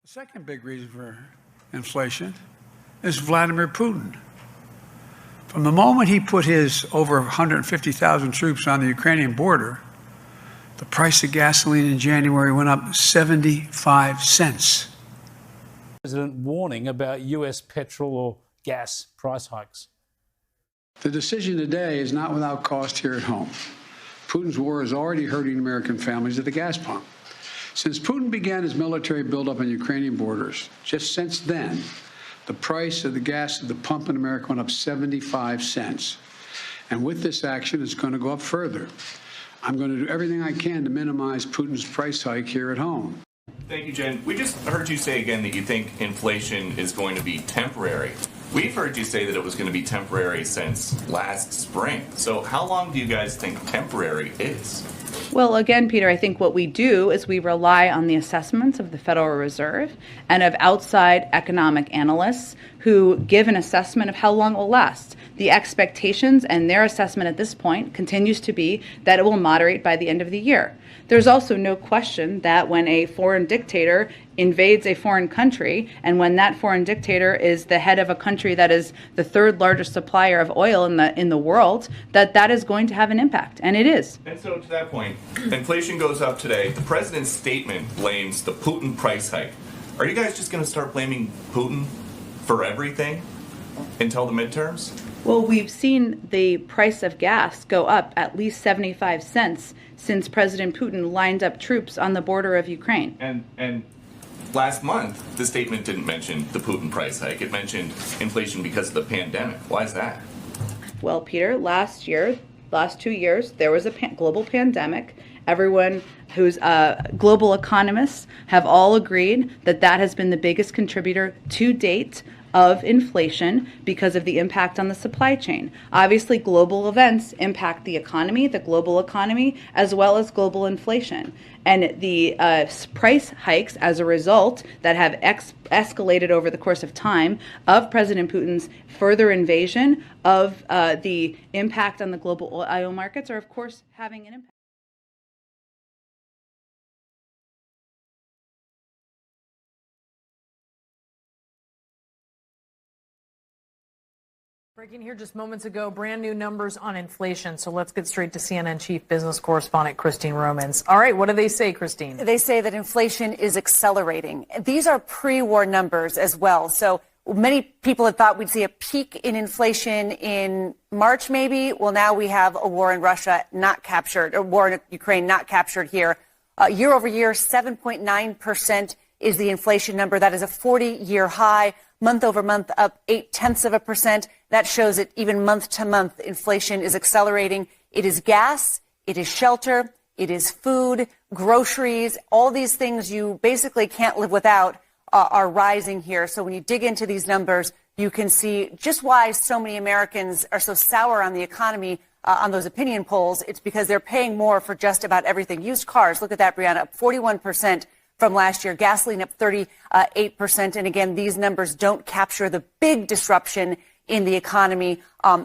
The second big reason for inflation is Vladimir Putin. From the moment he put his over 150,000 troops on the Ukrainian border, the price of gasoline in January went up 75 cents. President warning about U.S. petrol or gas price hikes. The decision today is not without cost here at home. Putin's war is already hurting American families at the gas pump. Since Putin began his military buildup on Ukrainian borders, just since then, the price of the gas at the pump in America went up 75 cents. And with this action, it's going to go up further. I'm going to do everything I can to minimize Putin's price hike here at home. Thank you, Jen. We just heard you say again that you think inflation is going to be temporary. We've heard you say that it was going to be temporary since last spring. So how long do you guys think temporary is? Well, again, Peter, I think what we do is we rely on the assessments of the Federal Reserve and of outside economic analysts who give an assessment of how long it will last. The expectations and their assessment at this point continues to be that it will moderate by the end of the year. There's also no question that when a foreign dictator invades a foreign country, and when that foreign dictator is the head of a country that is the third largest supplier of oil in the world, that is going to have an impact, and it is. And so to that point, inflation goes up today. The president's statement blames the Putin price hike. Are you guys just going to start blaming Putin for everything until the midterms? Well, we've seen the price of gas go up at least 75 cents since President Putin lined up troops on the border of Ukraine. And last month, the statement didn't mention the Putin price hike. It mentioned inflation because of the pandemic. Why is that? Well, Peter, last 2 years, there was a global pandemic. Everyone who's global economists have all agreed that that has been the biggest contributor to date of inflation because of the impact on the supply chain. Obviously, global events impact the global economy, as well as global inflation. And the price hikes as a result that have escalated over the course of time of President Putin's further invasion of the impact on the global oil markets are, of course, having an impact. Breaking here just moments ago, brand new numbers on inflation. So let's get straight to CNN chief business correspondent Christine Romans. All right, what do they say, Christine? They say that inflation is accelerating. These are pre-war numbers as well. So many people had thought we'd see a peak in inflation in March, maybe. Well, now we have a war in Russia not captured, a war in Ukraine not captured here. Year over year, 7.9% is the inflation number. That is a 40-year high. Month over month, up 0.8%. That shows that even month to month, inflation is accelerating. It is gas, it is shelter, it is food, groceries, all these things you basically can't live without are rising here. So when you dig into these numbers, you can see just why so many Americans are so sour on the economy on those opinion polls. It's because they're paying more for just about everything. Used cars, look at that, Brianna, up 41%. From last year, gasoline up 38%. And again, these numbers don't capture the big disruption in the economy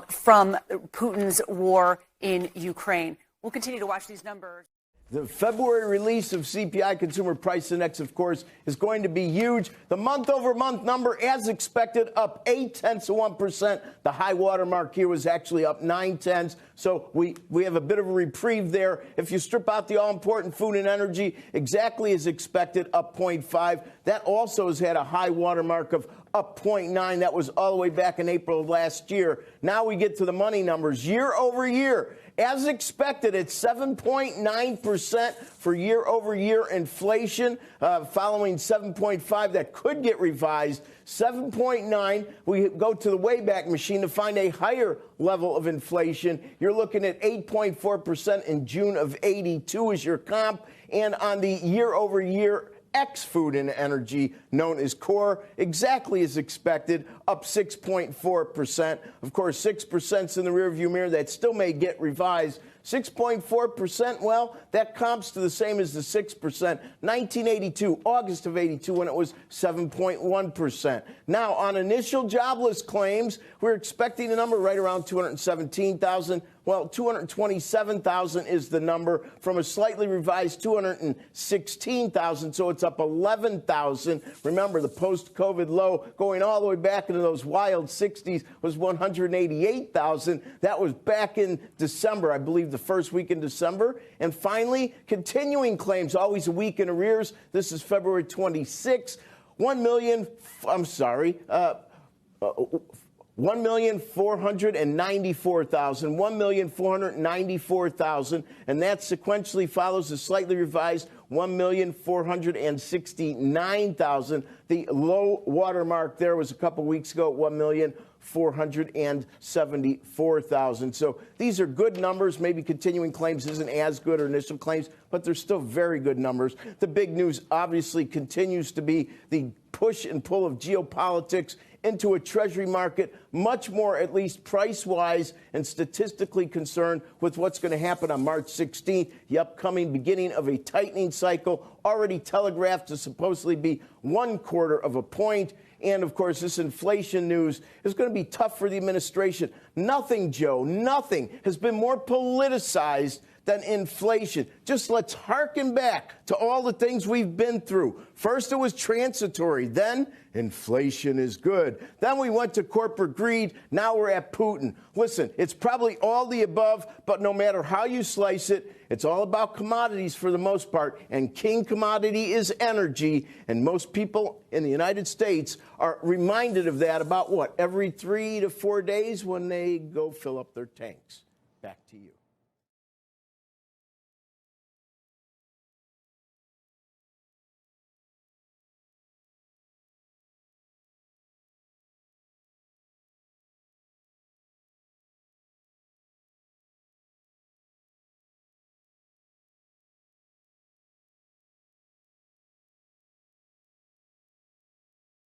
from Putin's war in Ukraine. We'll continue to watch these numbers. The February release of CPI Consumer Price Index, of course, is going to be huge. The month-over-month number, as expected, up 0.8%. The high water mark here was actually up 0.9. So we have a bit of a reprieve there. If you strip out the all-important food and energy, exactly as expected, up 0.5. That also has had a high water mark of up 0.9. That was all the way back in April of last year. Now we get to the money numbers. Year over year, as expected, it's 7.9% for year-over-year inflation, following 7.5 that could get revised. 7.9, we go to the Wayback Machine to find a higher level of inflation. You're looking at 8.4% in June of 82 as your comp, and on the year-over-year ex-food and energy, known as core, exactly as expected, up 6.4%. Of course, 6% in the rearview mirror. That still may get revised. 6.4%, well, that comps to the same as the 6%. 1982, August of 82, when it was 7.1%. Now, on initial jobless claims, we're expecting a number right around 217,000. Well, 227,000 is the number from a slightly revised 216,000, so it's up 11,000. Remember, the post-COVID low going all the way back into those wild 60s was 188,000. That was back in December, I believe the first week in December. And finally, continuing claims, always a week in arrears. This is February 26. 1,494,000, and that sequentially follows the slightly revised 1,469,000. The low water mark there was a couple weeks ago at 1,474,000. So these are good numbers. Maybe continuing claims isn't as good or initial claims, but they're still very good numbers. The big news obviously continues to be the push and pull of geopolitics into a Treasury market, much more, at least price-wise and statistically concerned with what's going to happen on March 16th, the upcoming beginning of a tightening cycle, already telegraphed to supposedly be 1/4 of a point. And, of course, this inflation news is going to be tough for the administration. Nothing, Joe, nothing has been more politicized than inflation. Just let's hearken back to all the things we've been through. First, it was transitory. Then, inflation is good. Then we went to corporate greed. Now we're at Putin. Listen, it's probably all the above, but no matter how you slice it, it's all about commodities for the most part. And king commodity is energy. And most people in the United States are reminded of that about what? Every 3 to 4 days when they go fill up their tanks. Back to you.